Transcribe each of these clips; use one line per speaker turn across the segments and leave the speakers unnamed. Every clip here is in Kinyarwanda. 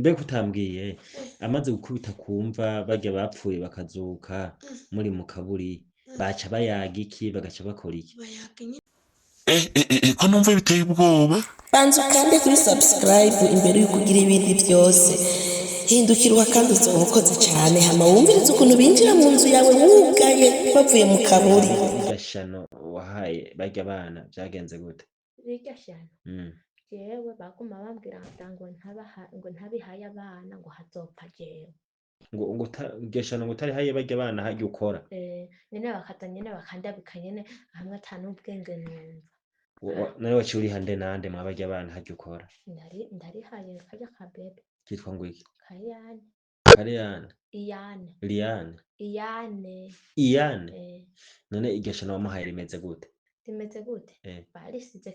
Mbega utambwiye amaze gukubita kumva barya bapfuye bakazuka muri mu kaburi baca bayaga iki bagaca bakora iki?
ko numva biteye ubwoba.
banza ukande kuri subscribe imbere y'uko ugira ibindi byose hindukirwa kandi uzoba ukoze cyane hama wumvirize ukuntu binjira mu nzu yawe wugaye bavuye mu kaburi.
Gashano wahaye barya bana byagenze gute?
Birya shano jewe baguma bambwira ngo ntabihaye abana ngo hazopfa jewe
ngo gashano ngo utari haye barya bana harya ukora
nyene bakata nyene bakandabika nyene hamwe atanubwenge numva
nawe waciye uri hande nande mwa barya bana harya ukora?
ndarihaye karya kabebe
Kitwa ngo iki?
Kariyane
Iyane none igashano wamuhaye rimeze gute?
rimeze gute barisize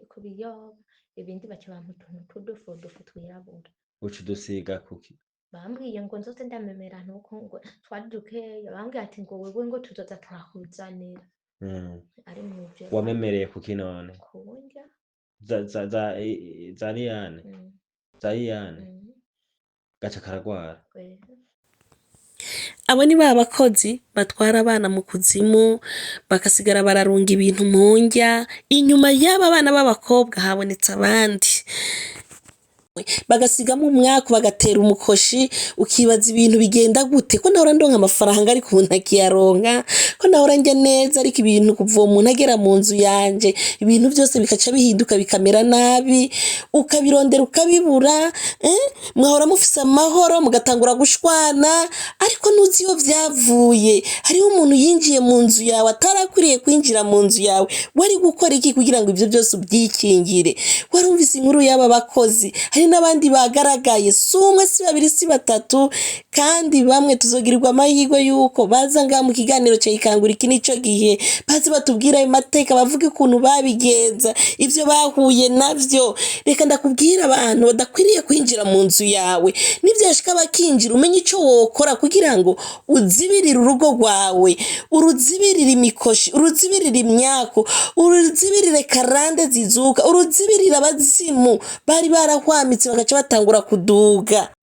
ku biyoba ibindi baca bampa utuntu tw'udufu twirabura.
Uca udusiga kuki?
Bambwiye ngo nzoze ndamemera ntuko ngo twari dukeya bambwiye ati ngo wewe ngo tuzoza turakuzanira ari muvyo
Wamemereye kuki none?
kurya
za Iyane gaca karagwara.
Abo ni ba bakozi batwara abana mu kuzimu bakasigara bararunga ibintu mu ndya, inyuma y'aba bana b'abakobwa habonetse abandi bagasigamo umwaka bagatera umukoshi ukibaza ibintu bigenda gute ko nahora ndonka amafaranga ariko umuntu akiyaronka ko nahora njya neza ariko ibintu kuva uwo muntu agera mu nzu yanje ibintu byose bikaca bihinduka bikamera nabi ukabirondera ukabibura mwahora mufise amahoro mugatangura gushwana ariko nuzi iyo vyavuye hariho umuntu yinjiye mu nzu yawe atarakwiriye kwinjira mu nzu yawe wari gukora iki kugira ngo ivyo byose ubyikingire? Warumvise inkuru y'aba bakozi hari n'abandi bagaragaye si umwe si babiri si batatu kandi bamwe tuzogirirwa amahirwe yuko baza ngaha mu kiganiro cya Ikangura iki nico gihe bazi batubwira ayo mateka bavuga ukuntu babigenza ivyo bahuye navyo. Reka ndakubwira abantu badakwiriye kwinjira mu nzu yawe nivyashika bakinjira umenye ico wokora kugira ngo uzibirire urugo rwawe uruzibirire imikoshi uruzibirire imyako uruzibirire karande zizuka uruzibirire abazimu bari barahwamitse bagaca batangura kuduga.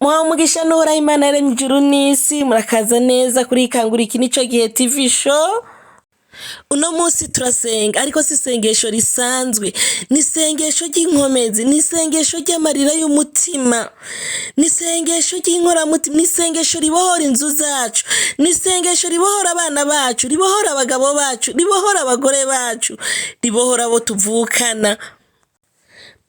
Muhamugisha n'uhoraho Imana yaremye ijuru n'isi murakaza neza kuri Ikangura iki nico gihe TV show. Uno munsi turasenga ariko si isengesho risanzwe, ni isengesho ry'inkomezi, ni isengesho ry'amarira y'umutima, ni isengesho ry'inkoramutima, ni isengesho ribohora inzu zacu, ni isengesho ribohora abana bacu, ribohora abagabo bacu, ribohora abagore bacu, ribohora abo tuvukana.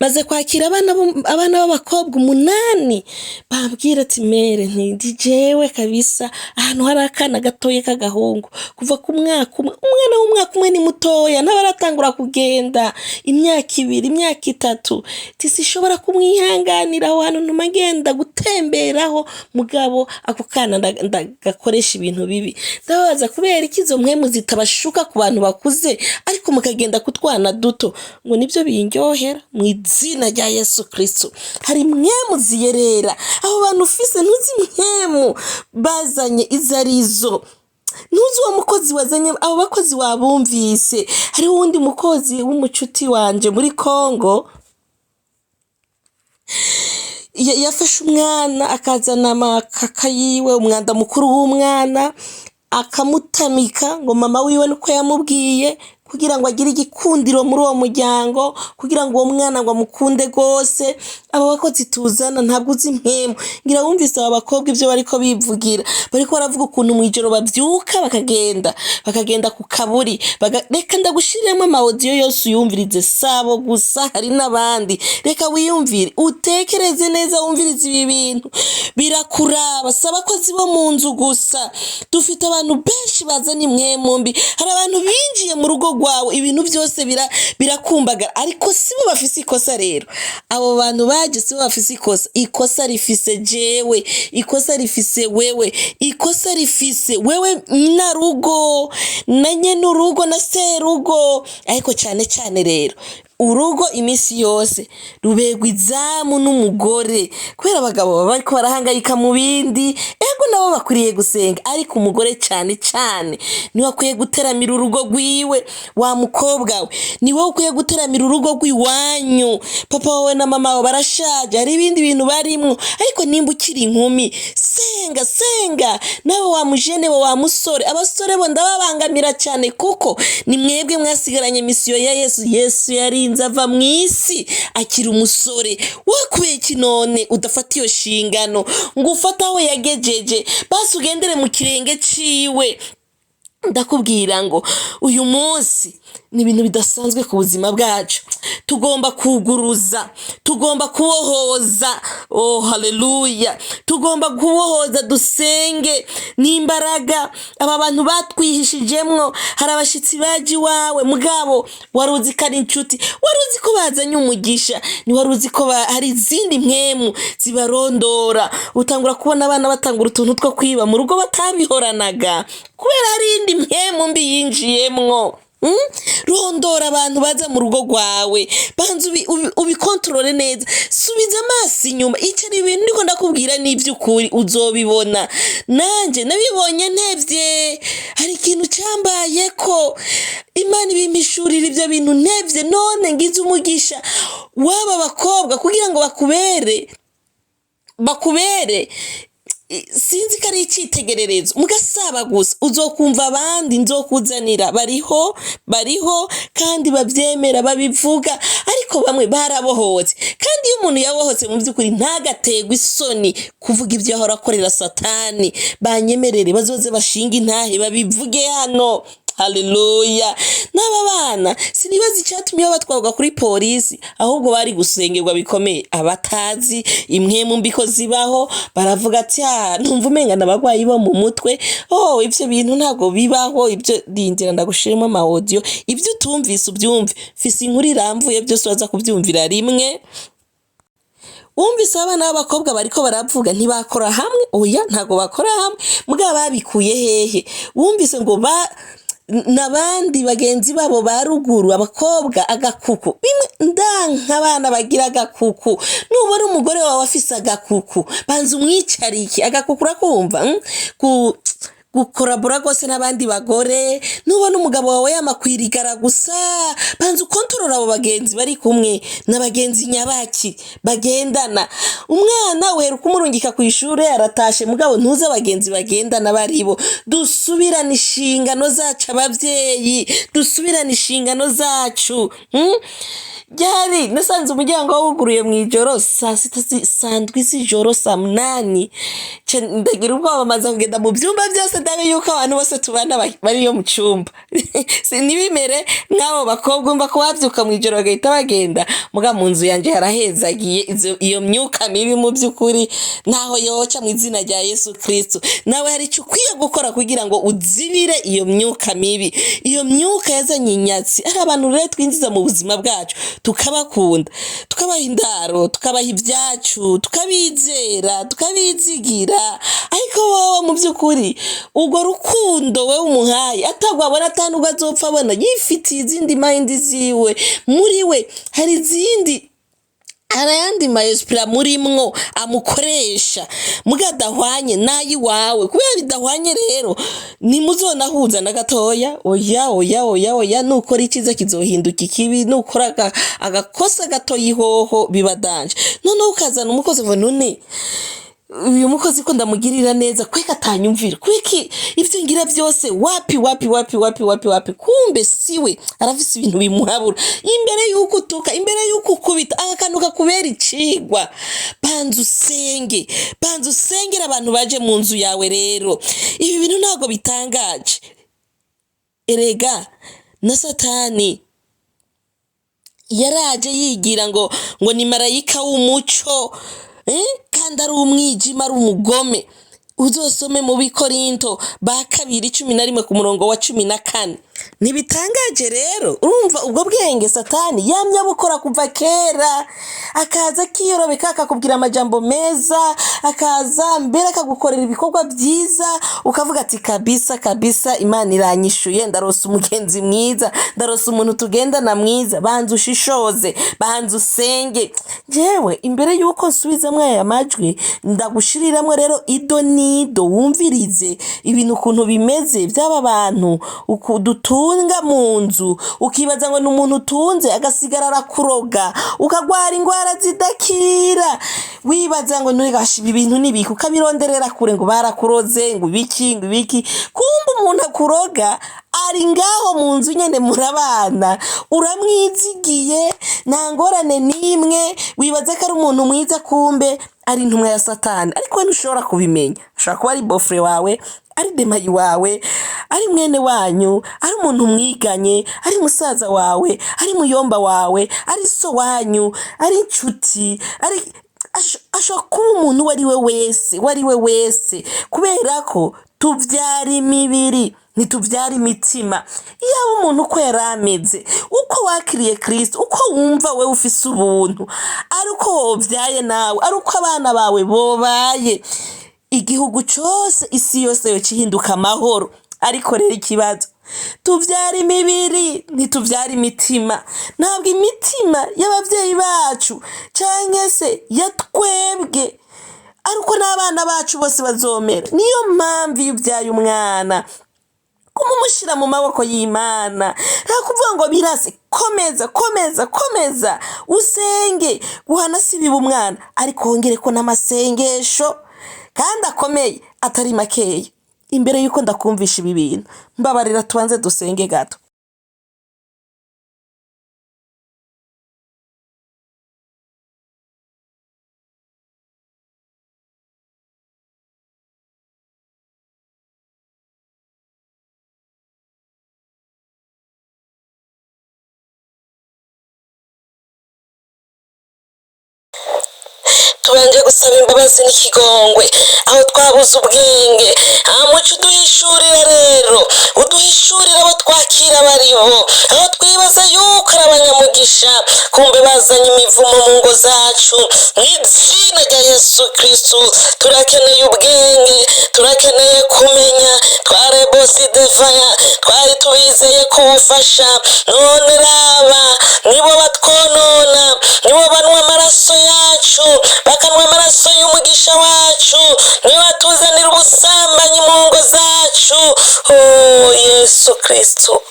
Maze kwakira abana b'abakobwa 8 babwira ati mere nti jewe kabisa ahantu hari akana gatoye k'agahungu kuva ku mwaka umwana w'umwaka umwe ni mutoya ntabaratangura kugenda imyaka 2 imyaka 3 tisishobora kumwihanganira aho hantu ntumagenda gutemberaho mugabo ako kana ndagakoresha ibintu bibi ndabaza kubera ikizo mwemu zitabashuka ku bantu bakuze ariko mukagenda kutwana duto ngo nivyo bindyohera zina rya Yesu Kristo. Hari mwemu ziyerera aho bantu ufise ntuzi mwemu bazanye izarizo ntuzi uwo mukozi wazanye abo bakozi wabumvise. Hari wundi mukozi w'umucuti wanje muri Kongo yafashe umwana akazana amakaka yiwe umwanda mukuru w'umwana akamutamika ngo mama wiwe nuko yamubwiye kugira ngo agire igikundiro muri uwo muryango kugira ngo uwo mwana ngo amukunde gose. Abo bakozi tuzana ntabwo uzi impemu ngira wumvise aba bakobwa ivyo bariko bivugira bariko baravuga ukuntu mwijoro bavyuka bakagenda ku kaburi reka ndagushiriramo ama audio yose uyumvirize sabo gusa hari n'abandi reka wiyumvire utekereze neza wumvirize ibi bintu birakuraba saba abakozi bo mu nzu gusa dufite abantu benshi bazanye mwemu mbi hari abantu binjiye mu rugo rwawe ibintu byose birakumbagara ariko sibo bafise ikosa rero abo bantu baje sibo bafise ikosa rifise jewe ikosa rifise wewe ikosa rifise wewe na rugo na nyene urugo na serugo ariko cyane rero urugo imisi yose rubegwa izamu n'umugore kubera abagabo bariko barahangayika mu bindi ego nabo bakwiriye gusenga, ariko umugore cyane cyane niwe akwiye guteramira urugo rwiwe. Wa mukobwa we ni wowe ukwiye guteramira urugo rw'iwanyu. Papa wawe na mama wawe barashaje, hari ibindi bintu barimwo, ariko nimba ukiri inkumi senga nawe wa mujene we wa musore. Abasore bo ndababangamira cyane kuko ni mwebwe mwasigaranye misiyo ya Yesu yarinze ava mu isi akiri umusore. Wakwiye kinone udafata iyo shingano ngo ufata aho yagejeje, basi ugendere mu kirenge ciwe. Ndakubwira ngo uyu munsi ni ibintu bidasanzwe ku buzima bwacu. Tugomba kuguruza, tugomba kubohoza. Oh haleluya, tugomba kubohoza, dusenge n'imbaraga. Aba bantu batwihishijemwo, hari abashitsi baje iwawe mugabo waruzi ko ari inshuti, waruzi ko bazanye umugisha, ni waruzi ko hari izindi mpwemu zibarondora. Utangura kubona abana batangura utuntu two kwiba mu rugo batabihoranaga kubera hari indi mpwemu mbi yinjiyemwo. Rondora abantu baza mu rugo rwawe, banza ubikontorore neza, subiza amaso inyuma. Icyo ari ibintu ndiko ndakubwira n'iby'ukuri uzobibona. Nanje nabibonye ntevye, hari ikintu cyambaye ko Imana ibimpishurira ibyo bintu ntevye, none ngize umugisha waba bakobwa kugira ngo bakubere sinzi ko ari icyitegererezo. Mugasaba gusa uzokumva abandi nzokuzanira bariho kandi babyemera babivuga, ariko bamwe barabohotse. Kandi iyo umuntu yabohotse mu by'ukuri ntagategwa isoni kuvuga ibyo ahora akorera Satani. Banyemerere bazoze bashinga intahe babivuge hano. Haleluya. N'aba bana sinibaza icyatumye batwarwa kuri polisi, ahubwo bari gusengerwa bikomeye. Abatazi imwemu mbiko zibaho baravuga ati numva umenga n'abagwayi bo mu mutwe. Ibyo bintu ntago bibaho. Ibyo rindira ndagushiremo ama audio, ibyo utumvise ubyumve. Fisi inkuru iramvuye byose waza kubyumvira rimwe. Wumvise abana b'abakobwa bariko baravuga ntibakora hamwe? Oya, ntago bakora hamwe. Mugabo babikuye hehe? Wumvise ngo n'abandi bagenzi babo baruguru abakobwa agakuku. Bimwe ndanka abana bagira agakuku. Nubona umugore wawe afise agakuku, banza umwicarike. Agakuku urakumva? Gukorabora gose n'abandi bagore. Nubona umugabo wawe yamakwirigara gusa, banza ukontorora abo bagenzi bari kumwe n'abagenzi nyabaki bagendana. Umwana uheruka umurungika ku ishure aratashe, mugabo ntuze abagenzi bagendana baribo. Dusubirane inshingano zacu abavyeyi, dusubirane inshingano zacu. Ryari nasanze umuryango wuguruye mu ijoro saa 7 z'ijoro, saa 8 ndagira ubwoba bamaze kugenda mu byumba byose, ndabe yuko abantu bose tubana bari yo mu cyumba. Sinibimere nk'abo bakobwa umva ko babyuka mu ijoro bagahita bagenda. Muga mu nzu yanje harahezagiye iyo myuka mibi. Mu by'ukuri naho yoca mu izina rya Yesu Kristo. Nawe hari icyo ukwiye gukora kugira ngo uzibire iyo myuka mibi, iyo myuka yazanye inyatsi. Ari abantu rero twinjiza mu buzima bwacu, tukabakunda, tukabaha indaro, tukabaha ibyacu, tukabizera, tukabizigira. Ariko wowe mu by'ukuri ubwo rukundo we umuhaye atagwabona atanubwo azopfa abona yifitiye izindi mind ziwe. Muri we hari izindi arayandi mayespira murimwo amukoresha mugadahwanye nayi wawe. Kubera bidahwanye rero nimuzonahuza na gatoya. Oya nukora ikiza kizohinduka ikibi, nukora agakosa gato yihoho bibadanje. None ukazana umukozi ngo none uyu mukozi ko ndamugirira neza kweka atanyumvira, kweki ibyo ngira byose wapi. Kumbe siwe arafise ibintu bimuhabura. Imbere yuko utuka, imbere yuko ukubita, akanuka kubera icigwa. Banza usengera abantu baje mu nzu yawe. Rero ibi bintu ntago bitangaje. Erega na Satani yaraje yigira ngo ni marayika w'umuco, kandi ari umwijima, ari umugome. Uzosome mu Bikorinto ba 2:11 ku murongo wa 14. Ntibitangaje rero urumva ubwo bwenge Satani yamye abukora kuva kera, akaza akiyorobeka akakubwira amajambo meza, akaza mbere akagukorera ibikorwa byiza ukavuga ati kabisa Imana iranyishuye, ndarose umugenzi mwiza, ndarose umuntu tugendana mwiza, banza ushishoze, banza usenge. Jewe imbere yuko nsubizamwe aya majwi ndagushiriramwe rero ido nido wumvirize ibintu ukuntu bimeze by'aba bantu dutunga mu nzu, ukibaza ngo n'umuntu utunze agasigara arakuroga ukagwara ingwara zidakira, wibaza ngo nurigashiba ibintu nibiki ukabironderera kure ngo barakuroze ngo ibiki kumbe umuntu akuroga ari ngaho mu nzu nyene murabana, uramwizigiye nta ngorane n'imwe, wibaza ko ari umuntu mwiza kumbe ari intumwa ya Satani, ariko we ntushobora kubimenya. Ashobora kuba ari bofre wawe, ari demayi wawe, ari mwene wanyu, ari umuntu mwiganye, ari musaza wawe, ari muyomba wawe, ari so wanyu, ari inshuti, ari ashobora kuba umuntu uwo ari we wese, kubera ko tuvyara imibiri ntituvyara imitima. Iyo umuntu uko yarameze, uko wakiriye Kristo, uko wumva we ufise ubuntu, ari uko wovyaye nawe, ari uko abana bawe bobaye, igihugu cyose isi yose yo cihinduka amahoro. Ariko rero ikibazo, tuvyara imibiri ntituvyara imitima. Ntabwo imitima y'abavyeyi bacu canke se yatwebwe ariko n'abana bacu bose bazomera. Niyo mpamvu iyo uvyaye umwana kumumushira mu maboko y'Imana, nta kuvuga ngo birase, komeza usenge, guhana si biba umwana, ariko wongere ko n'amasengesho kandi akomeye atari makeya. Imbere yuko ndakumvisha ibi bintu, mbabarira tubanze dusenge gato. Tubanje gusaba imbabazi n'ikigongwe aho twabuze ubwenge. Muco uduhishurira rero, uduhishurira abo twakira baribo, aho twibaza yuko ari abanyamugisha kumbe bazanye imivumo mu ngo zacu. Mu izina rya Yesu Kristo turakeneye ubwenge, turakeneye kumenya. Tware bosi defaya, twari tubizeye kubufasha, none raba nibo batwonona, nibo banwa amaraso yacu, bakanwa amaraso y'umugisha wacu, nibo batuzanira ubusambanyi mu ngo zacu. Yesu Kristo,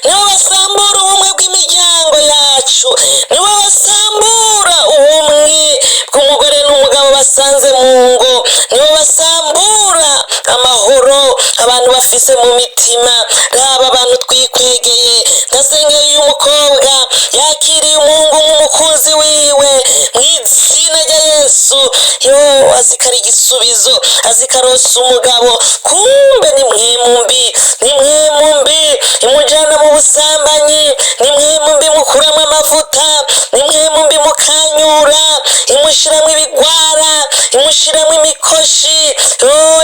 nibo basambura ubumwe bw'imiryango yacu, nibo basambura ubumwe bw'umugore n'umugabo basanze mu ngo, nibo basambura amahoro abantu bafise mu mitima. Raba abantu twikwegeye, ndasengeye uyu mukobwa yakiriye umuhungu nk'umukunzi wiwe mu izina rya Yesu. Azikara igisubizo, azikarosa umugabo, kumbe ni mwemu mbi imujana mu busambanyi, ni mwemu mbi mukuramo amavuta, ni mwemu mbi mukanyura, imushiramo ibigwara, imushiramo imikoshi.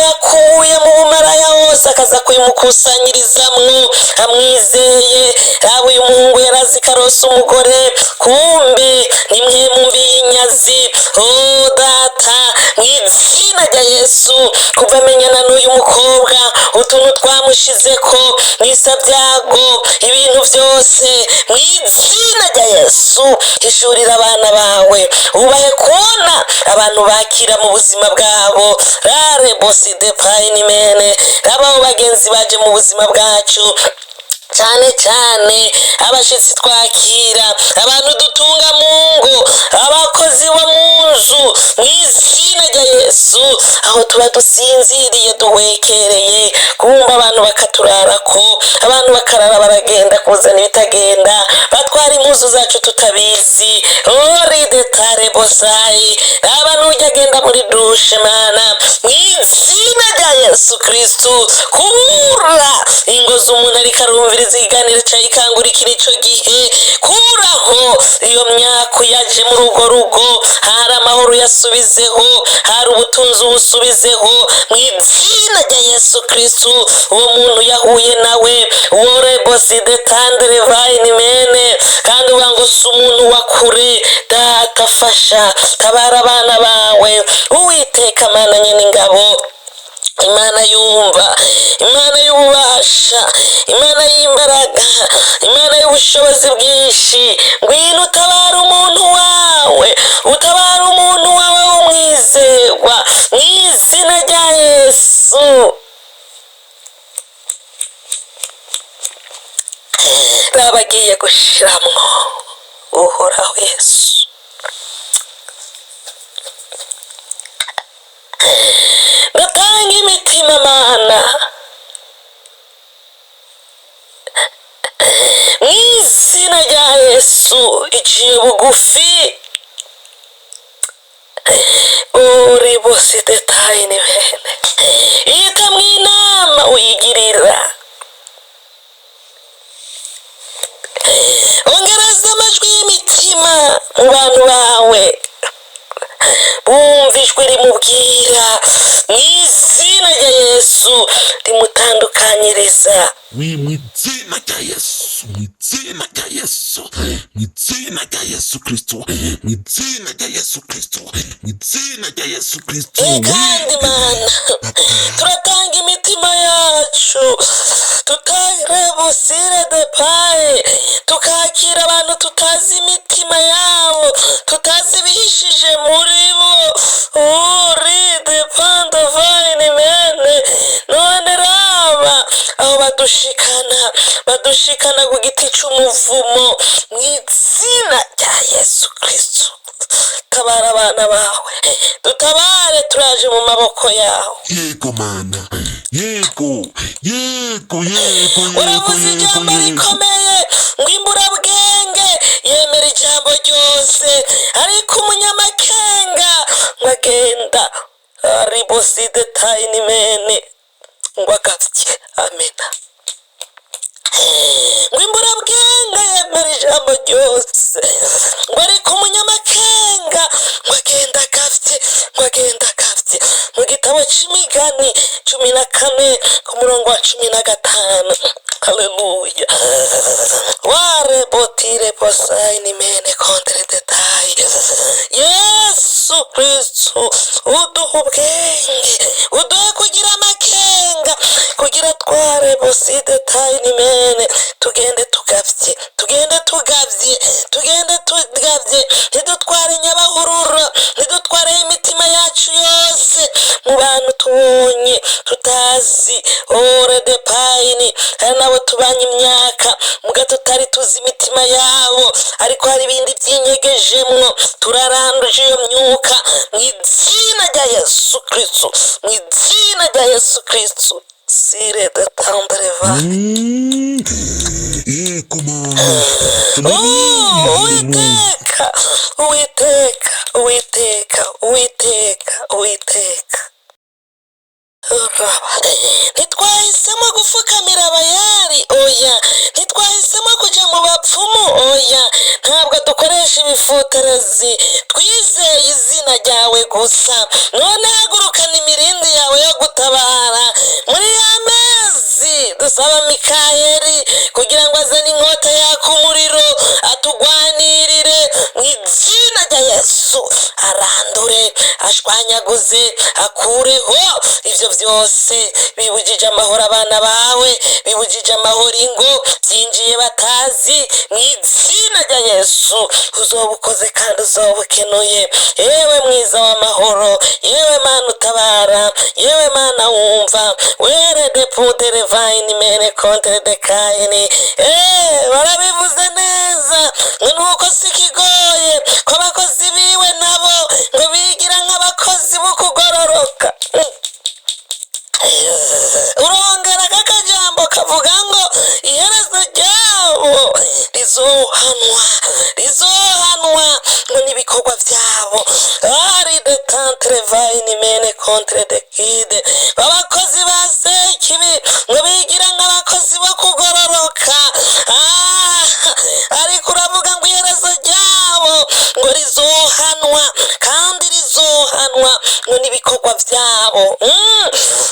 Yakuye mu bumaraya hose akaza kuyimukusanyirizamwo amwizeye. Raba uyu muhungu yarazikarosa umugore, kumbe ni mwemu mbi y'inyazi. Data, mu izina rya Yesu, kuva amenyana n'uyu mukobwa utuntu twamushizeko n'isabyago, ibintu byose mu izina rya Yesu, hishurira abana bawe, ubahe kubona abantu bakira mu buzima bwabo. Rare bosi de prayini mene, rabaho bagenzi baje mu buzima bwacu, cyane cyane abashitsi twakira, abantu dutunga mu ngo, abakozi bo mu nzu, mu izina rya Yesu, aho tuba dusinziriye duhwekereye, kumva abantu bakaturarako, abantu bakarara baragenda kuzana ibitagenda, batwara impuzu zacu tutabizi. Ridetare bosayi, abantu ujya agenda muri dushe mana, mu izina rya Yesu Kristo, kubura ingo z'umuntu ariko arumviriza ikiganiro cyayikangurikira ico gihe, kuraho iyo myaka yaje muri urwo rugo, hari amahoro yasubizeho, hari ubutunzi ubusubizeho mu izina rya Yesu Kristo. Uwo muntu yahuye nawe worebosi de tandre vayini mene, kandi uvuga ngo si umuntu wa kure. Data fasha, tabara abana bawe, Uwiteka Mana nyine ingabo, Imana yumva, Imana y'ububasha, Imana y'imbaraga, Imana y'ubushobozi bwinshi, ngwino utabara umuntu wawe, utabara umuntu wawe w'umwizerwa mu izina rya Yesu. Babagiye gushiramwo Uhoraho Yesu. Ndatanga imitima Mana mu izina rya Yesu, iciye bugufi. Uri bosi detayini bene, ita mu inama uyigirira. Ongereza amajwi y'imitima mu bantu bawe, bumva ijwi rimubwira mu izina rya Yesu, rimutandukanyiriza
mu izina rya Yesu, mu izina rya Yesu, mu izina rya Yesu Kristo, mu izina rya Yesu Kristo, mu izina rya Yesu Kristo.
kandi Mana turatanga imitima yacu, tutarebusire de paye, tukakira abantu tutazi imitima yabo, tutazi bihishije muri bo. Uri de panda vayini mene, none raba aho badushikana ku giti cy'umuvumo mu izina rya Yesu Kristo. Tabara abana bawe, dutabare, turaje mu maboko yawe.
Yego Mana, yego, yego, yego,
uravuze ijambo rikomeye ngo imburabwenge yemera ijambo ryose, ariko umunyamakenga ngo agenda riboside tayini mene ngo agapye. Amena. Ngo imburabwenge yemera ijambo ryose, ngo ariko umunyamakenga ngo agenda agapye, ngo agenda agapye. Mu gitabo c'Imigani 14 ku murongo wa 15. Haleluya. Ware botire posayini mene kontre detayi. Yesu Kristo, uduha ubwenge, uduhe kugira amakenga, kugira tware boside tayini mene, tugende tugavye, tugende tugavye, tugende tugavye, ntidutware nyabahurura, ntidutware imitima yacu yose mu bantu tubonye tutazi. Ore de payini, hari nabo tubanye imyaka muga tutari tuzi imitima yabo, ariko hari ibindi by'inyegejemwo. Turaranduje iyo myuka mu izina rya Yesu Kristo, mu izina rya Yesu Kristo. Sire de tandreva.
Yego Mana.
Uwiteka, Uwiteka, Uwiteka, Uwiteka, Uwiteka. Ntitwahisemo gupfukamira abayari, oya. Ntitwahisemo kujya mu bapfumu, oya. Ntabwo dukoresha ibifoterezi, twizeye izina ryawe gusa. None hagurukana imirindi yawe yo gutabara muri ya mezi. Dusaba Mikayeli kugira ngo azane inkota yaka umuriro, atugwanirire mu izina rya Yesu. Arandure, ashwanyaguze, akureho ivyo byose bibujije amahoro abana bawe, bibujije amahoro ingo, byinjiye batazi. Mu izina rya Yesu uzoba ukoze kandi uzoba ukenuye. Yewe mwiza w'amahoro, yewe Mana utabara, yewe Mana wumva. Were de pudere vayini mene kontre de kayini. Barabivuze neza ngo nuko si kigoye ko abakozi biwe nabo ngo bigira nk'abakozi bo kugororoka. Urongera kakajambo kavuga ngo iherezo ryabo rizohanwa ngo n'ibikorwa byabo. Ari de tantre vayini mene kontre de kide, abakozi ba sekibi ngo bigira nk'abakozi bo kugororoka. Ariko uravuga ngo iherezo ryabo ngo rizohanwa, kandi rizohanwa bahiganwa ngo n'ibikorwa vyabo.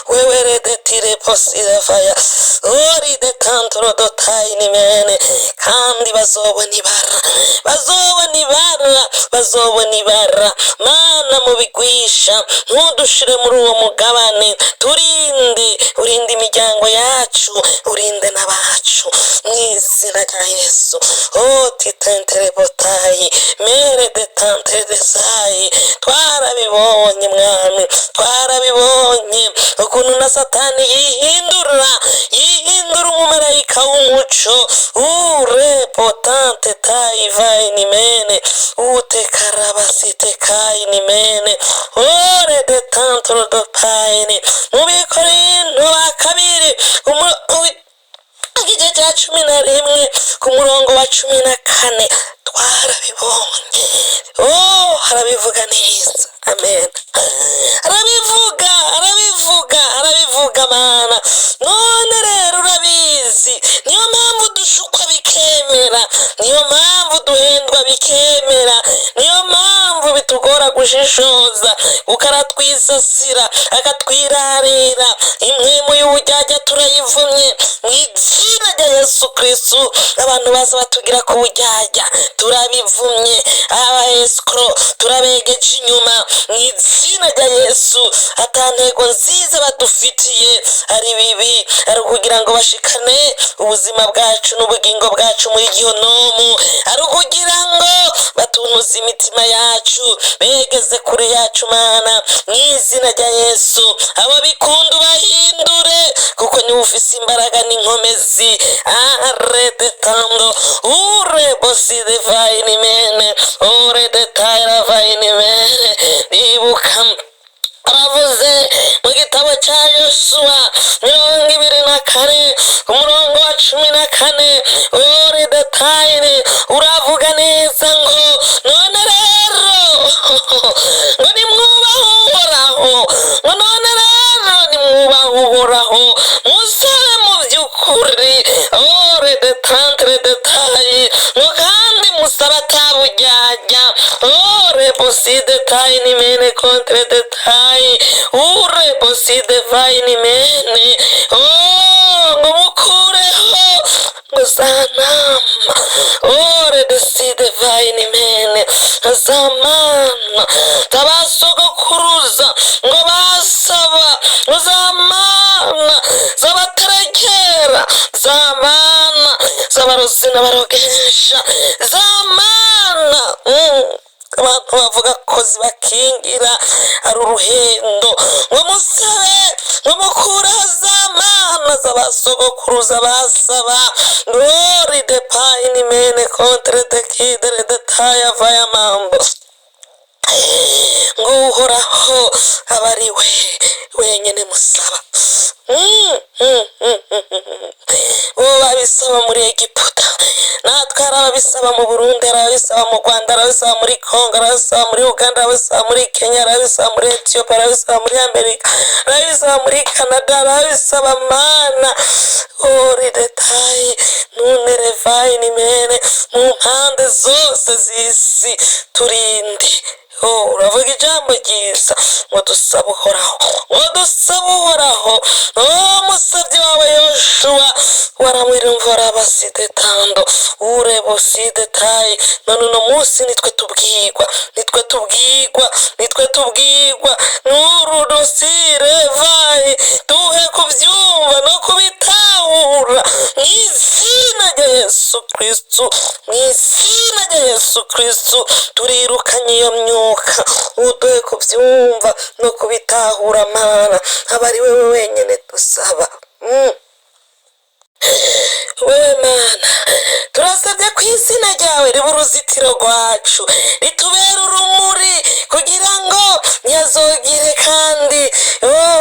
Wewe redetire posire faya ori de tantro dotayini mene, kandi bazobona ibara Mana mu bigwisha, ntudushire muri uwo mugabane, urinde imiryango yacu, urinde n'abacu mw'izina rya Yesu. Titentere botayi mere de tantere desayi. Twarabibonye mwami, twarabibonye ukuntu na Satani yihindura umumarayika w'umuco. Potante tayi vayini mene utekarabasite kayini mene ore de tantro do payini. Mu Bikorinto ba kabiri igice cya 11 ku murongo wa 14 twarabibonye. Harabivuga neza. Amen. Arabivuga Mana. None rero urabizi, niyo mpamvu dushukwa bikemera, niyo mpamvu duhendwa bikemera, niyo mpamvu bitugora gushishoza, ukaratwisasira akatwirarira. Impwemu y'ubujyajya turayivumye mw'izina rya Yesu Kristo. Abantu baza batugira ku bujyajya turabivumye, abaeskro turabegeje inyuma mw'izina rya Yesu. Atantego nziza badufitiye ari bibi, ari kugira ngo bashikane ubuzima bwacu n'ubugingo bwacu muri gihonomu, ari kugira ngo batunuze imitima yacu, begeze kure yacu Mana mw'izina rya Yesu. Abo bikunda bahindure, kuko niwe ufise imbaraga n'inkomezi. Arede tando ure bosi de vayini mene ore de tayra vayini mene. Ibuka aravuze mu gitabo cya Yosuwa 24 ku murongo wa 14 ore de tayre uravuga neza ngo none rero ngo nimwubahoraho musabe mu by'ukuri ore de tantre de tayi ngo kandi musaba atabujyajya ore bosi de tayi ni mene contre de tayi ure bosi de vayini mene ngo mukureho ngo zanama ore de si de vayini mene zamana tabasogokuruza ngo basaba ngo zamana zabaterekera zamana zabarozi n'abarogesha zamana. Abantu bavuga ko zibakingira ari uruhendo ngo musabe ngo mukuraho zamana z'abasogokuruza basaba ngori de payini mene contre de kidere de taya vaya mambo. Ngo uhoraho aba ari we wenyine musaba. Uwo babisaba muri Egiputa, natwe arabisaba mu Burundi, arabisaba mu Rwanda, arabisaba muri Kongo, arabisaba muri Uganda, arabisaba muri Kenya, arabisaba muri Ethiopia, arabisaba muri Amerika, arabisaba muri Canada, arabisaba Mana ori detayi nunere vayini mene mu mpande zose z'isi turinde. Uravuga ijambo ryiza ngo dusaba uhoraho. Musabyi wawe Yoshua waramwirumva arabaside tando urebo side tayi. None uno munsi nitwe tubwirwa n'urudosire vayi duhe kubyumva no kubitahura mw'izina rya Yesu Kristo. Turirukanye iyo myuka, uduhe kubyumva no kubitahura Mana. Aba ari wewe wenyine dusaba. Wewe Mana turasabye ku izina ryawe riba uruzitiro rwacu, ritubera urumuri kugira ngo ntihazogire kandi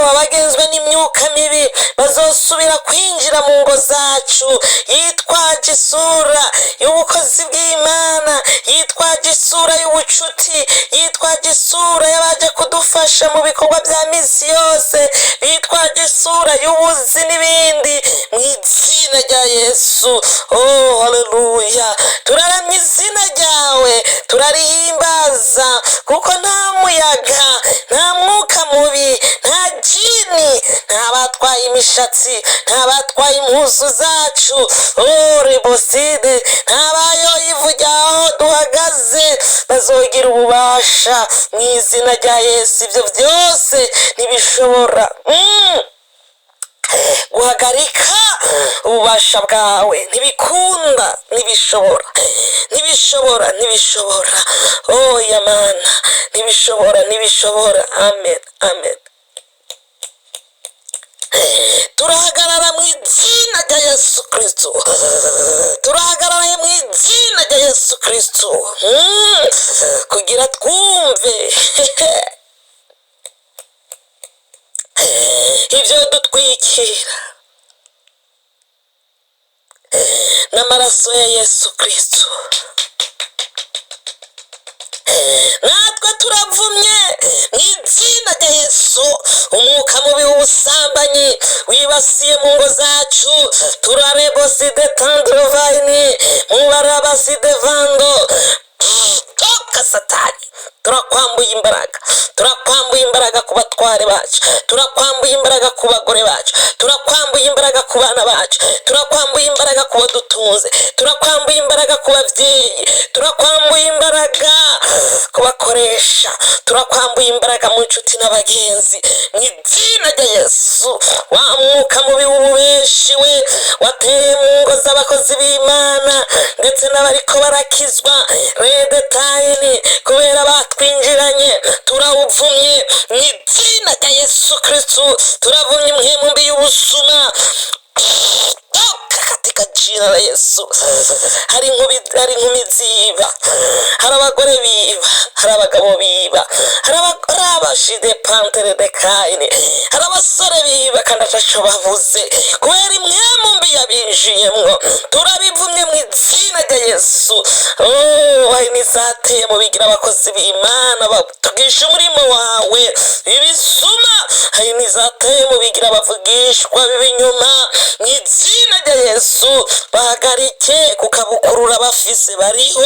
abagenzwe n'imyuka mibi bazosubira kwinjira mu ngo zacu yitwaje isura y'ubukozi bw'Imana, yitwaje isura y'ubucuti, yitwaje isura y'abaje kudufasha mu bikorwa bya misi yose, yitwaje isura y'ubuzi n'ibindi. Mw'izina izina rya Yesu. Oh haleluya, turaramya izina ryawe, turarihimbaza, kuko nta muyaga, nta mwuka mubi, nta jini, nta batwaye imishatsi, nta batwaye impuzu zacu, oh riboside, nta bayoye ivu ryaho duhagaze bazogira ububasha mu izina rya Yesu. Ibyo byose ntibishobora guhagarika ububasha bwawe, ntibikunda, ntibishobora, ntibishobora, ntibishobora. Oh yamana, ntibishobora, ntibishobora. Amen, amen. Turahagarara mu izina rya Yesu Kristo, turahagarara mu izina rya Yesu Kristo, kugira twumve ibyo dutwikira n'amaraso ya Yesu Kristo. Natwe turavumye mu izina rya Yesu umwuka mubi w'ubusambanyi wibasiye mu ngo zacu. Turareboside tandrovayini mubarabaside vando. Toka Satani, turakwambuye imbaraga, turakwambuye imbaraga ku batware bacu, turakwambuye imbaraga ku bagore bacu, turakwambuye imbaraga ku bana bacu, turakwambuye imbaraga ku badutunze, turakwambuye imbaraga ku babyeyi, turakwambuye imbaraga ku bakoresha, turakwambuye imbaraga mu nshuti n'abagenzi mu izina rya Yesu. Wa mwuka mubi w'ububeshi we wateye mu ngo z'abakozi b'Imana ndetse n'abariko barakizwa redetayini kubera batwinjiranye, turawuvumye mu izina rya Yesu Kristo. Turavumye impwemu mbi y'ubusuma katika jina la Yesu. Hari inkumi ziba, hari abagore biba, hari abagabo biba, hari abashide pantere de kaini, hari abasore biba kandi ataco bavuze kubera impwemu mbi yabinjiyemwo. Turabivumye mu izina rya Yesu. Oh wahini zateye mu bigira abakozi b'Imana batugisha umurimo wawe, ibisuma wahini zateye mu bigira abavugishwa b'ibinyuma mu izina rya Yesu. Bahagarike kukabukurura bafise bariho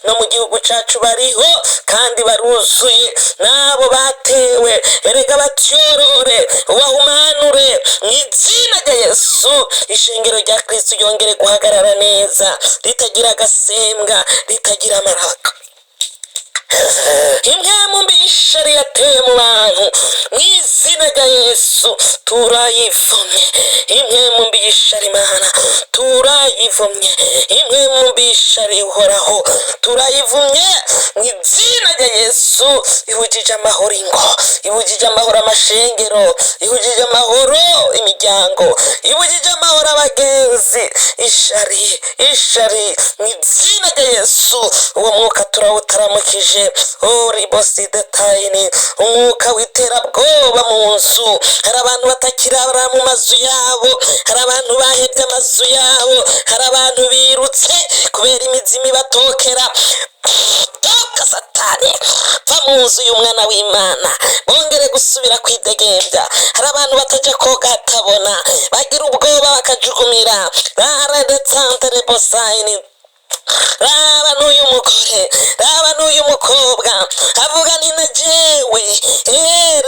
no mu gihugu cacu bariho kandi baruzuye, nabo batewe erega batyorore ubahumanure mu izina rya Yesu. Ishengero rya Kristo yongere guhagarara neza, ritagira agasembwa, ritagira amaraka. Impwemu mbi y'ishari yateye mu bantu mu izina rya Yesu turayivumye. Impwemu mbi y'ishari Imana turayivumye, impwemu mbi y'ishari uhoraho turayivumye mu izina rya Yesu. Ihujije amahoro ingo, ihujije amahoro amashengero, ihujije amahoro imiryango, ihujije amahoro abagenzi. Ishari mu izina rya Yesu. Uwo mwuka turawutaramukije. Riboside tayini, umwuka w'iterabwoba mu nzu. Hari abantu batakirara mu mazu yabo, hari abantu bahebye amazu yabo, hari abantu birutse kubera imizimu ibatokera. Toka Satani, va mu nzu y'umwana w'Imana, bongere gusubira kwidegembya. Hari abantu bataja koga hatabona, bagira ubwoba bakajugumira. Baradetsantere bosayini. Raba n'uyu mugore, raba n'uyu mukobwa avuga ni na jewe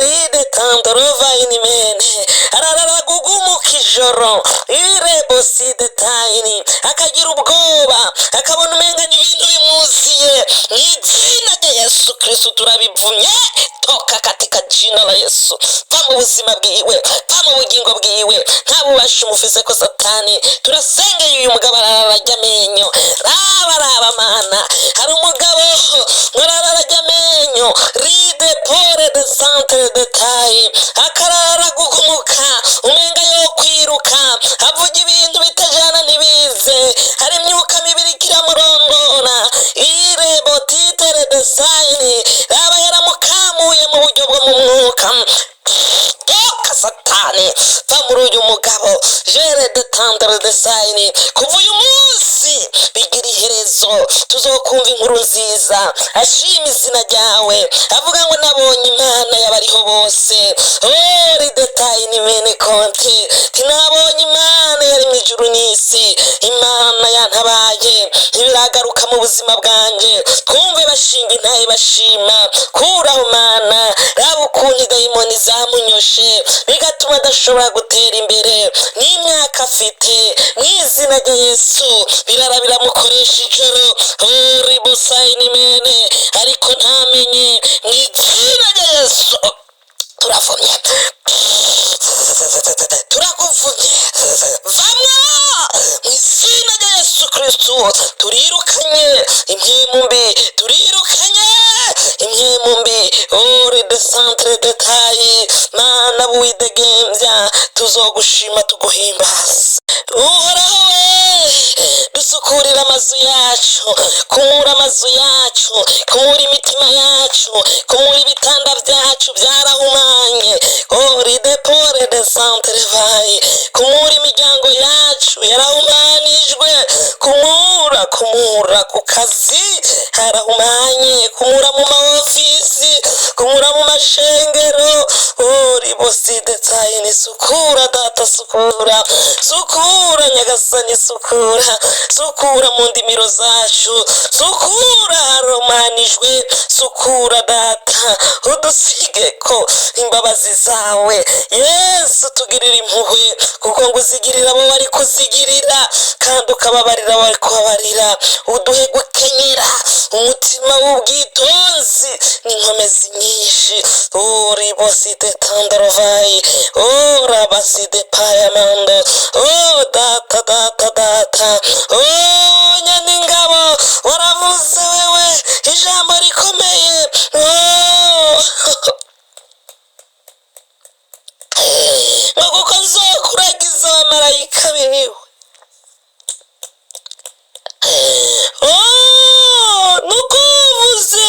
ride tandorova inimene araragugumuka ijoro ireboside tayini, akagira ubwoba akabona umenga n'ibintu bimuziye. Mu izina rya Yesu Kristo turabivumye. Toka katika jina la Yesu. Va mu buzima bwiwe, va mu bugingo bwiwe, nta bubasha umufise ko Satani. Turasengeye uyu mugabo arararajya amenyo. Raba mana, hari umugabo murararajya amenyo ride pore de centre de taille, akarara gugumuka umenga yo kwiruka, avuga ibintu bitajana ntibize. Hari imyuka mibiri kiramurondora irebotite de sayini, raba yaramukamuye mu buryo bwo mu mwuka. Toka Satani. satani va muri uyu mugabo jere de tendre de sayini. Kuva uyu munsi bigira iherezo, tuzokumva inkuru nziza ashima izina ryawe avuga ngo nabonye imana y'abariho bose. Ori detayi ni mene konti tinabonye imana yari mu ijuru n'isi, imana yantabaye ibiragaruka mu buzima bwanje. Twumve bashinga intaye bashima kuraho mana, raba ukuntu idayimoni zamunyoshe bigatuma adashobora gutera imbere n'imyaka afite. Mu izina rya Yesu birara biramukoresha ijoro. Ori busayini mene ariko ntamenye. Mu izina rya Yesu turavumye, turakuvumye, vamwa mu izina rya Yesu Kristo. Turirukanye impwemu mbi, turirukanye impwemu mbi. Ori de centre de taille mana buwidegembya, tuzogushima tuguhimbaza. Uhoraho we, dusukurira amazu yacu, kumura amazu yacu, kumura imitima yacu, kumura ibitanda byacu byarahumanye. Ori de pore de centre vaille, kumura imiryango yacu yarahumanijwe. Kumura ku kazi harahumanye, kumura mu maofisi, kumura mu mashengero. Ori boside tayini, sukura data, sukura nyagasani, sukura mu ndimiro zacu, sukura haromanijwe, sukura data, udusige ko imbabazi zawe Yesu. Tugirira impuhwe kuko ngo uzigirira abo bari kuzigirira, kandi ukababarira abo bari kubabarira. Uduhe gukenyera umutima w'ubwitonzi n'inkomezi nyinshi. Ori boside tandorovayi, ora baside payamando. O data, o nyaningabo, waravuze wewe ijambo rikomeye. Ngo kuko nzokuragiza abamarayika b'ibiwe. Nuko uvuze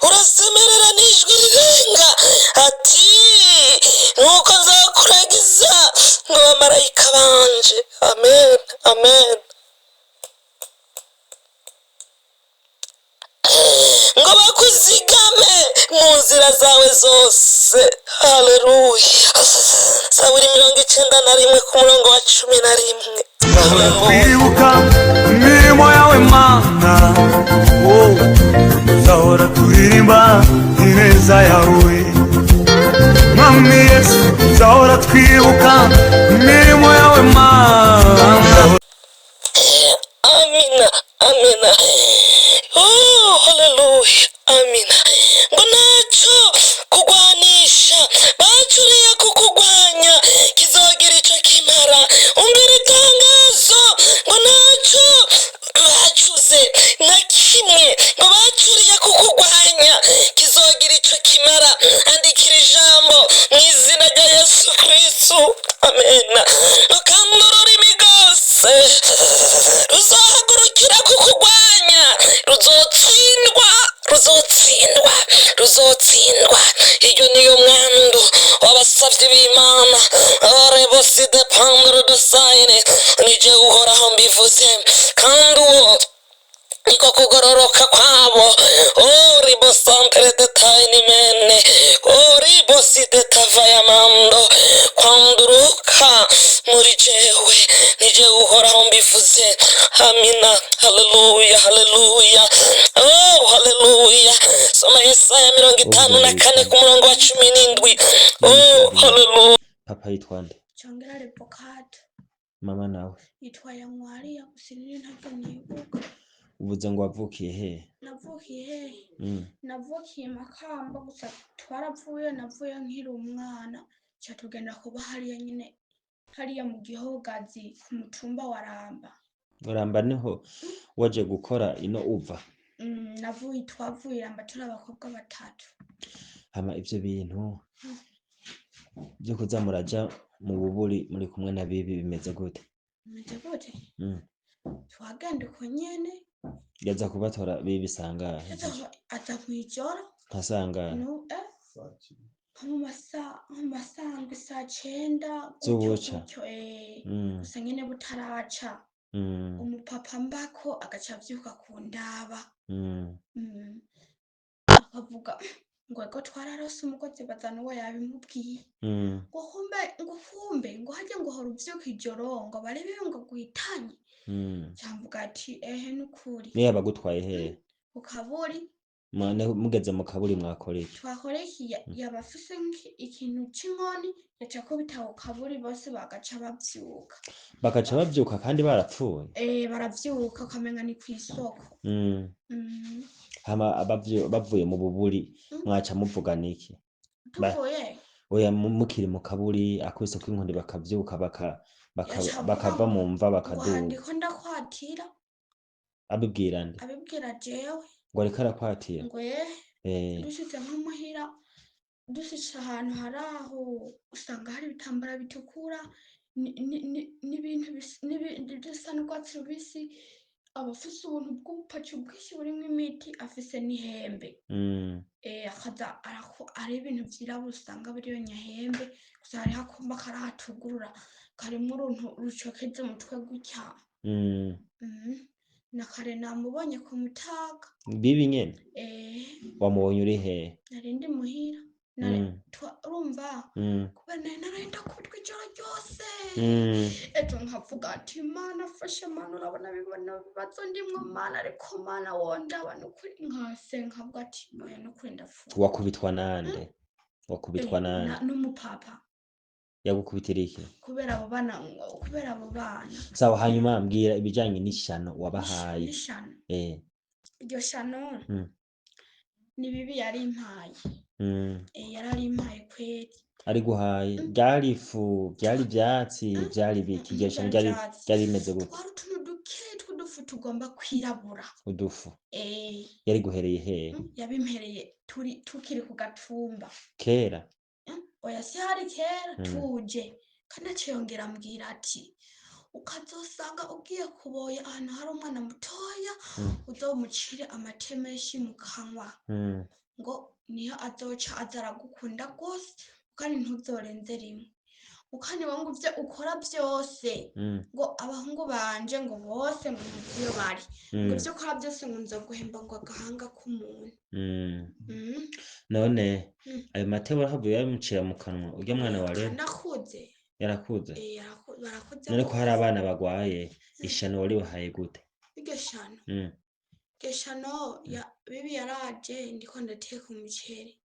urasemerera n'ijwi rirenga ati nuko nzakuragiza ngo abamarayika banje. Amen, amen. Ngo bakuzigame mu nzira zawe zose. Haleluya. Zaburi 91 ku murongo wa 11.
Twibuka imirimo yawe Mana, tuzahora turirimba ineza yawe Mwami Yesu. Tuzahora twibuka imirimo yawe Mana.
Amina, amina. Oh, haleluya, amina. Ngo ntacyo kugwanisha bacuriye kukugwanya kizogira ico kimara. Umbira itangazo ngo ntacyo bacuze na kimwe ngo bacuriye kukugwanya kizogira ico kimara. Andikira ijambo mu izina rya Yesu Kristo. Amena. Kandi ururimi rwose ruzahagurukira kukugwanya ruzotsindwa. Iyo niyo mwandu w'abasavyi b'Imana. Areboside pandre de sayine, nije uhoraho mbivuze, kandi uwo niko kugororoka kwabo. Oribo santere de tayini mene, oribo side tavayamando, kwanduruka muri jewe, nije uhoraho mbivuze. Amina, haleluya, haleluya. Oh, haleluya. Soma Yesaya 54 ku murongo wa 17. Oh, haleluya.
Papa yitwa nde?
Chongera Repokata.
Mama nawe?
Yitwa Yankwari Yakusiriri ntabwo nibuka.
Uvuze ngo wavukiye he?
Navukiye he? Navukiye Makamba, gusa twaravuye, navuye nkiri umwana cyo tugenda kuba hariya nyine hariya mu Gihogazi ku mutumba wa
Ramba niho waje gukora ino uva?
Twavuye Ramba turi abakobwa batatu.
Hama ivyo bintu byo kuza muraja mu buburi muri kumwe na bibi bimeze gute?
Twagenda uko nyene.
Yaza kubatora bibi sangahe?
Aza kwijora.
Ntasanga.
nko mu masango saa 9
Zubuca.
gutyo
Mm.
gusa nyene butaraca
Mm.
umupapa mbako agaca avyuka kundaba
Mm.
akavuga ngo ego twararose umukozi bazana uwo yabimubwiye
Mm.
ngo kumbe ngo harya ngo hora uvyuka ijoro ngo barebe ngo guhitanye
Mm.
camvuga ati ehe nukuri
Niyo yabagutwaye hehe?
ku kaburi
Mugeze mu kaburi mwakora iki?
twakoreye yaba afise ikintu c'inkoni yaca akubita ku kaburi bose bagaca bavyuka
Bagaca bavyuka kandi barapfuye?
baravyuka ukamenga ni kw'isoko
Mm. Hama bavuye mu buburi mwaca muvugana iki?
tuvuye
Oya mukiri mu kaburi akubise kw'inkoni bakavyuka bakava mu mva
ngo
bakaduga.
ndiko ndakwatira
Abibwira nde?
abibwira jewe
Ngo ariko arakwatira?
ngo dushitse nko muhira dushitse ahantu hari aho usanga hari ibitambara bitukura n'ibintu bisa n'urwatsi rubisi aba afise ubuntu bw'ubupaci bwinshi burimwo imiti afise n'ihembe akaza ari ibintu vyirabura usanga biriyo nyahembe gusa hariho akumba karahatugurura karimwo uruntu rucokeza umutwe gutya na kare namubonye ku mutaga
Bibi nyene? Wamubonye uri hehe?
narindi muhira urumva kubera nari narenda kubitwa ijoro ryose ejo nkavuga ati Mana fasha Mana urabona bibazo ndimwo Mana ariko Mana wondaba nukuri nkavuga ati oya nukuri ndapfuye.
Wakubitwa nande? Wakubitwa nande?
N'umupapa.
Yagukubitira iki?
Kubera abo bana
sawa hanyuma mbwira ibijanye n'ishano wabahaye.
N'ishano iryo shano ni bibi yarimpaye yararimpaye kweri
ari guhaye byari ifu byari ivyatsi byari biti iryo shano ryari rimeze gute?
Twari utuntu duke tw'udufu tugomba kwirabura
udufu yari guhereye hehe?
Yabimpereye tukiri ku gatumba
kera
oya si hari kera tuje kandi aciyongera ambwira ati ukazosanga ugiye kuboya ahantu hari umwana mutoya uzomucire amate menshi mu kanwa ngo niyo azoca azaragukunda rwose kandi ntuzorenze rimwe ukani wangu ivyo ukora vyose ngo abahungu banje ngo bose ngo ntavyo bari ngo ivyo ukora byose ngo nzoguhemba ngo agahanga k'umuntu
none ayo mate warahavuye yamucira mu kanwa urya mwana wa rero
nakuze
yarakuze
barakuze
none ko hari abana bagwaye ishano wari wahaye gute?
iryo shano ya bibi yaraje ndiko ndateka umuceri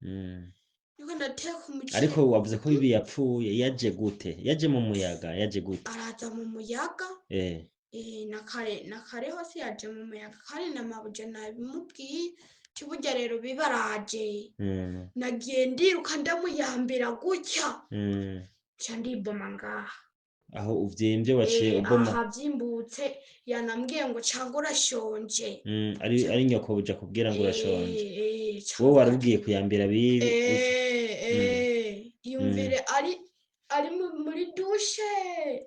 ariko wavuze ko bibi yapfuye yaje gute? Yaje mu muyaga yaje gute?
araza mu muyaga na kare hose yaje mu muyaga kandi na mabuje nabimubwiye tiburya rero bibaraje nagiye ndiruka ndamuyambira gutya ca ndiboma ngaha
aho uvyimvye waciye uboma
aha vyimbutse yanambwiye ngo canga urashonje
ari nyoko buja kubwira ngo urashonje wowe warubwiye kuyambira bibi
yumvire ari muri dushe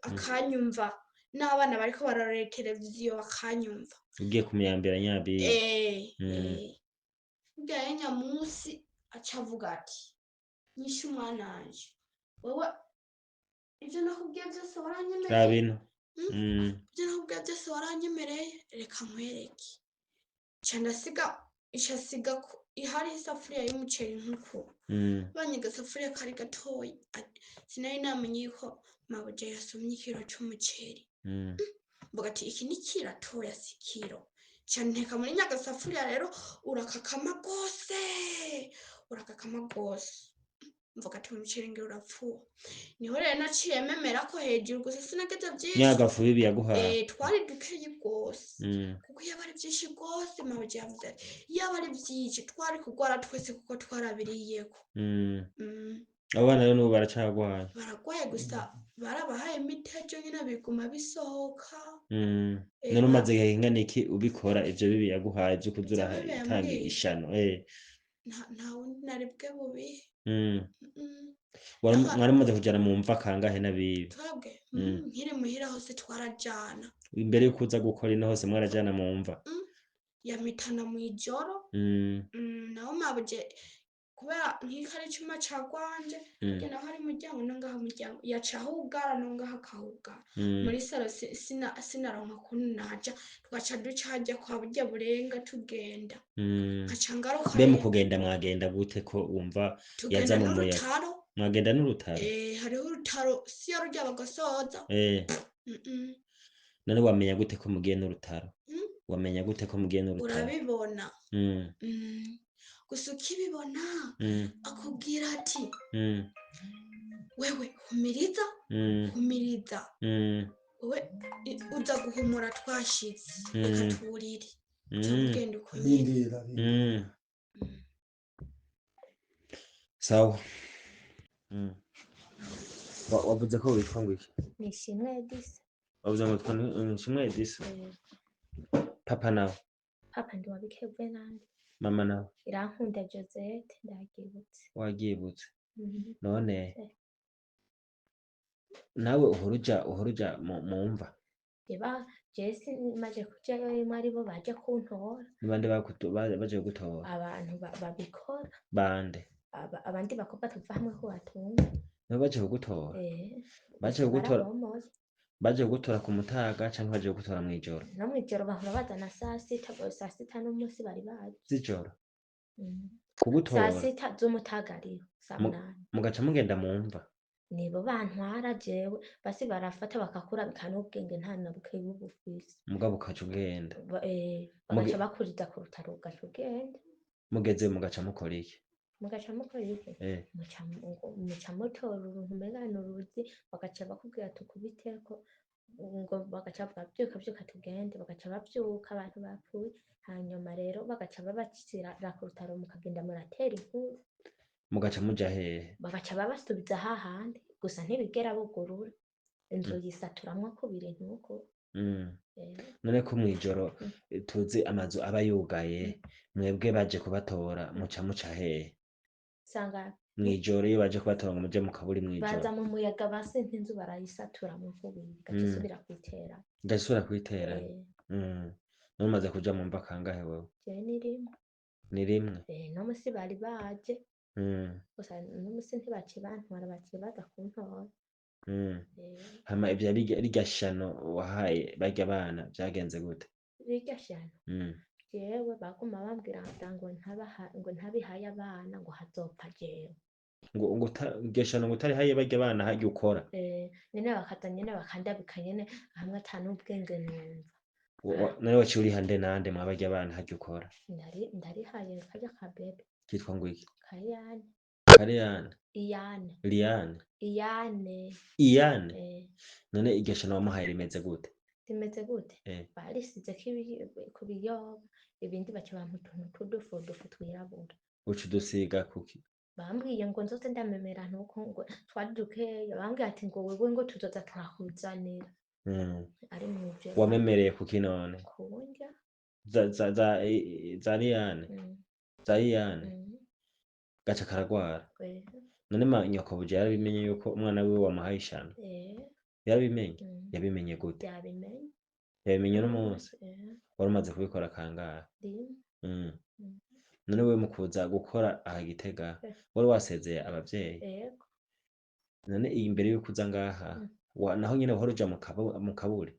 akanyumva n'abana bariko bararora televiziyo bakanyumva
ugiye kumuyambira nyabibi
bwaye nyamunsi acavuga ati nyishe umwananje wewe ivyo nakubwiye vyose waranyemereye
rabino
ivyo nakubwiye vyose waranyemereye reka nkwereke ca ndasiga ihari isafuriya y'umuceri nk'uko banyiga isafuriya kari gatoyi sinari namenye yuko mabuje yasomye ikiro c'umuceri mvuga ati iki ni kiratoya si kiro ca nteka muri nyagasafuriya rero urakakama gose mvuga ati umuceri ngira urapfuye niho rero naciye memera ko hejuru gusa sinageze vyinshi
nyagafu bibi yaguhaye
twari dukeyi gose kuko iyo bari vyinshi gose mabuje yavuze iyo bari vyinshi twari kugwara twese kuko twarabiriyeko
abana rero n'ubu baracagwaye
gusa barabahaye imitejo nyine biguma bisohoka
none umaze igihe kingana iki ubikora ivyo bibi yaguhaye vyo kuza uratanga ishano
nta wundi naribwe bubihe
mwari mumaze kujana mu mva kangahe n'abibi?
twebwe nkiri muhira hose twarajana
imbere yuko uza gukora ino hose mwarajana mu mva
yamitana mw'ijoro naho mabuje kubera nk'iko ari icuma cagwanje harya naho hari umuryango nangaha umuryango yaca ahugara nongaha akahugara muri saro sinaronka kuntu naja tugaca duca harya kwa burya burenga tugenda nkaca ngaruka
Mbe mu kugenda mwagenda gute ko wumva yaza
tugenda
mu muyaga?
n'urutaro
Mwagenda n'urutaro?
hariho urutaro siyo rurya bagasoza
None wamenya gute ko mugiye n'urutaro? Wamenya gute ko mugiye n'urutaro?
urabibona gusa ukibibona akubwira ati wewe humiriza humiriza wewe uza guhumura twashitse reka tuwurire ugenda uko nyine
sawa. Wavuze ko witwa ngo iki?
Nishimwe Edisa.
Wavuze ngo witwa Nishimwe Edisa? Papa nawe?
Papa ndi wabike Venandi.
Mama nawe?
Irankunda Josette ndagibutse.
Wagibutse? None nawe uhuruja mu mva?
Eba Jesse maje kujayo rimwe aribo baje kuntora.
Ni bande baje gutora?
Abantu babikora.
Bande?
Abandi bakobwa tuva hamwe ko batunga.
Nabo baje gutora? Baje gutora ku mutaga canke baje gutora mw'ijoro?
No mw'ijoro bahora bazana saa sita n'umunsi bari baje.
Z'ijoro? Kugutora?
Saa sita z'umutaga ariho saa munani.
Mugaca mugenda mu mva?
Nibo bantwara jewe basi barafata bakakura bikana ubwenge nta na buke y'ubufisi.
Mugabo ukaca ugenda?
Bagaca bakuriza ku rutaro ugaca ugenda.
Mugeze mugaca mukora iki?
Mugaca mukora iki? Muca mutora uruntu umenga n'uruzi bagaca bakubwira tukubiteko ngo bagaca bavyuka tugende bagaca bavyuka abantu bapfuye hanyuma rero bagaca babacira ku rutaro mukagenda muratera inkuru.
Mugaca muja hehe?
Bagaca babasubiza hahandi gusa ntibigera bugurura inzu yisaturamwo kubiri ntuko. None ko mw'ijoro tuzi amazu aba yugaye mwebwe baje kubatora muca hehe? Sanga
Mw'ijoro iyo baje kubatora ngo muje mu kaburi mw'ijoro
baza mu muyaga basi inzu barayisaturamwo kubiri gacisubira kwitera.
Gasubira kwitera? None umaze kuja mu mva kangahe wewe?
Je ni rimwe.
Ni rimwe?
No musi bari baje. Gusa no musi ntibaciye bantwara baciye baza kuntora. Hama ivyo rirya shano wahaye barya bana vyagenze gute? Rirya shano? Jewe baguma bambwira ngo ntabihaye abana ngo hazopfa jewe.
Ngo iryo shano ngo utarihaye barya bana harya ukora?
Nyene bakaza nyene bakandabika nyene hamwe ata n'ubwenge numva.
None waciye uriha nde nande mwa barya bana harya ukora?
Ndarihaye karya ka bebe.
Kitwa ngo iki?
Kayane.
Kariyane?
Iyane.
Liyane?
Iyane.
Iyane? None iryo shano wamuhaye rimeze gute?
Rimeze gute? Barisize ku biyoba ibindi baca bampa utuntu tw'udufu twirabura.
Uca udusiga kuki?
Bambwiye ngo nzoze ndamemera ntuko ngo twari dukeya bambwiye ati ngo wewe ngo tuzoza turakuzanira. Ari mw'ijoro.
Wamemereye kuki none?
Kundya.
Za Liyane? Za Iyane? Gaca karagwara? None nyoko buje yarabimenye yuko umwana wiwe wamuhaye ishano? Yarabimenye? Yabimenye gute? Yabimenye uno munsi? Wari umaze kubikora kangahe? None wewe mu kuza gukora aha Gitega wari wasezeye abavyeyi? None imbere yuko uza ngaha naho nyene wahora uja mu kaburi?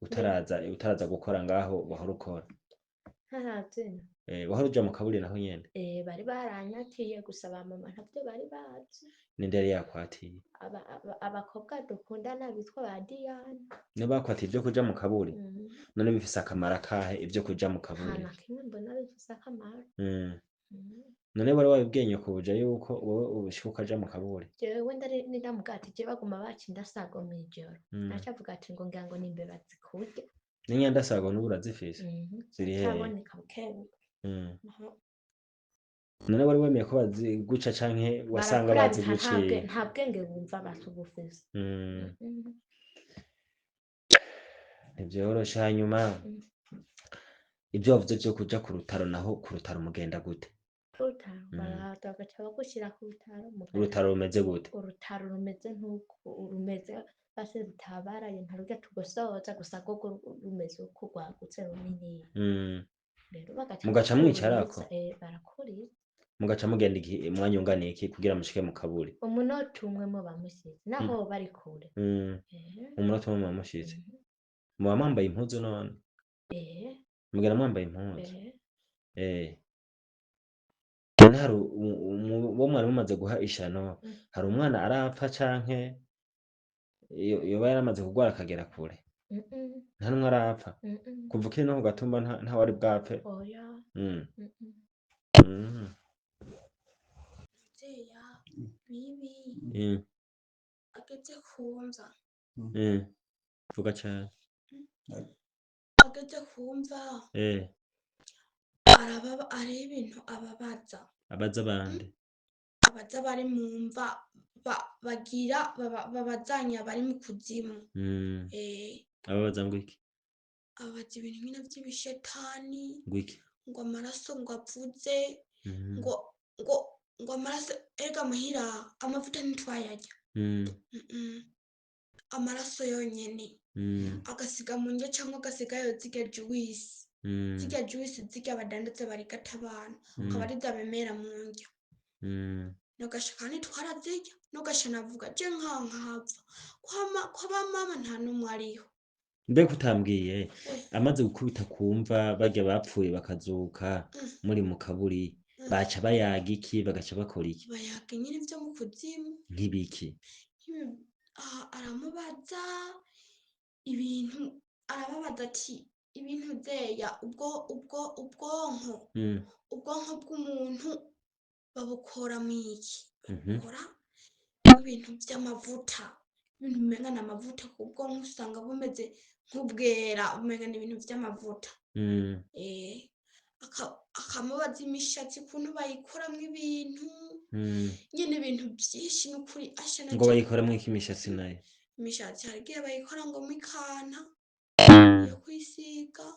Utaraza gukora ngaho wahora ukora?
Ntarazi.
Wahora uja mu kaburi naho nyene?
Bari baranyatiye gusa ba mama ntavyo bari bazi.
Ninde yari yakwatiye?
Abakobwa dukundana bitwa ba Diane.
Ne bakwatiye ivyo kuja mu kaburi? None bifise akamaro akahe ivyo kuja mu kaburi?
Hana kimwe mbona bifise akamaro.
None wari wabibwiye nyoko buje yuko wowe ubishika ukaja mu kaburi?
Jewe ndamuga ati je baguma bacindasago mw'ijoro. Nacavuga ati ngo ngira ngo n'imbeba zikurya.
N'inyandasago n'ubu urazifise? Ziri hehe?
Zitaboneka bukebuke.
None wari wemeye ko baziguca canke wasanga baziguciye?
Nta bwenge bumva batubufise.
Ntivyoroshe. Hanyuma ivyo wavuze vyo kuja ku rutaro naho ku rutaro mugenda gute?
Urutaro baraza bagaca bagushira ku rutaro.
Urutaro rumeze gute?
Urutaro rumeze nk'uko rumeze basi rutabaraye nta rurya tugosoza gusa rwo rumeze uko rwagutse runini.
Mugaca mwicarako?
Barakuriza.
mugaca mugenda umwanya ungana iki kugira mushike mu kaburi?
Umunota umwe muba mushitse naho bari kure.
Umunota umwe muba mushitse. Muba mwambaye impuzu none? Mugenda mwambaye impuzu? None hari uwo mwari mumaze guha ishano, hari umwana arapfa canke yoba yaramaze kugwara akagera kure? Nta numwe arapfa? Kuva ukiri no ku gatumba ntawari bwapfe?
Oya.
Muvyeya bibi ageze kumva.
Vuga cane.
Ageze kumva. Areba ibintu ababaza.
Abaza bande?
Abaza bari mumva bagira babazanya bari mu kuzimu.
Ababaza ngo iki?
Abaza ibintu nyine vy'ibishetani.
Ngo iki?
Ngo amaraso ngo avuze. Ngo amaraso ega muhira amavuta ntitwayarya. Amaraso yonyene. Agasiga mu ndya cyangwa agasigayo zirya juice. Zirya juice zirya badandaza barigata abantu. Akaba ari zabemera mu ndya. Nogashaka ntitwarazirya. Nogasha navuga je nkahava. Kwa ba mama nta numwe ariho.
Mbega utambwiye amaze gukubita kumva barya bapfuye bakazuka muri mu kaburi baca bayaga iki bagaca bakora iki?
Bayaga nyine vyo mu kuzimu.
Nk'ibiki?
Aramubaza ibintu, arababaza ati ibintu vyeya ubwonko bw'umuntu babukora mwiki? Babukora ibintu vy'amavuta, ibintu bimenga n'amavuta ku bwonko usanga bumeze nk'ubwera umenga n'ibintu vy'amavuta. Akamubaza imishatsi ukuntu bayikoramwo ibintu nyene ibintu vyinshi n'ukuri ashana.
Ngo bayikoramwo iki imishatsi nayo?
Imishatsi hari igihe bayikora ngo mw'ikanta yo kwisiga.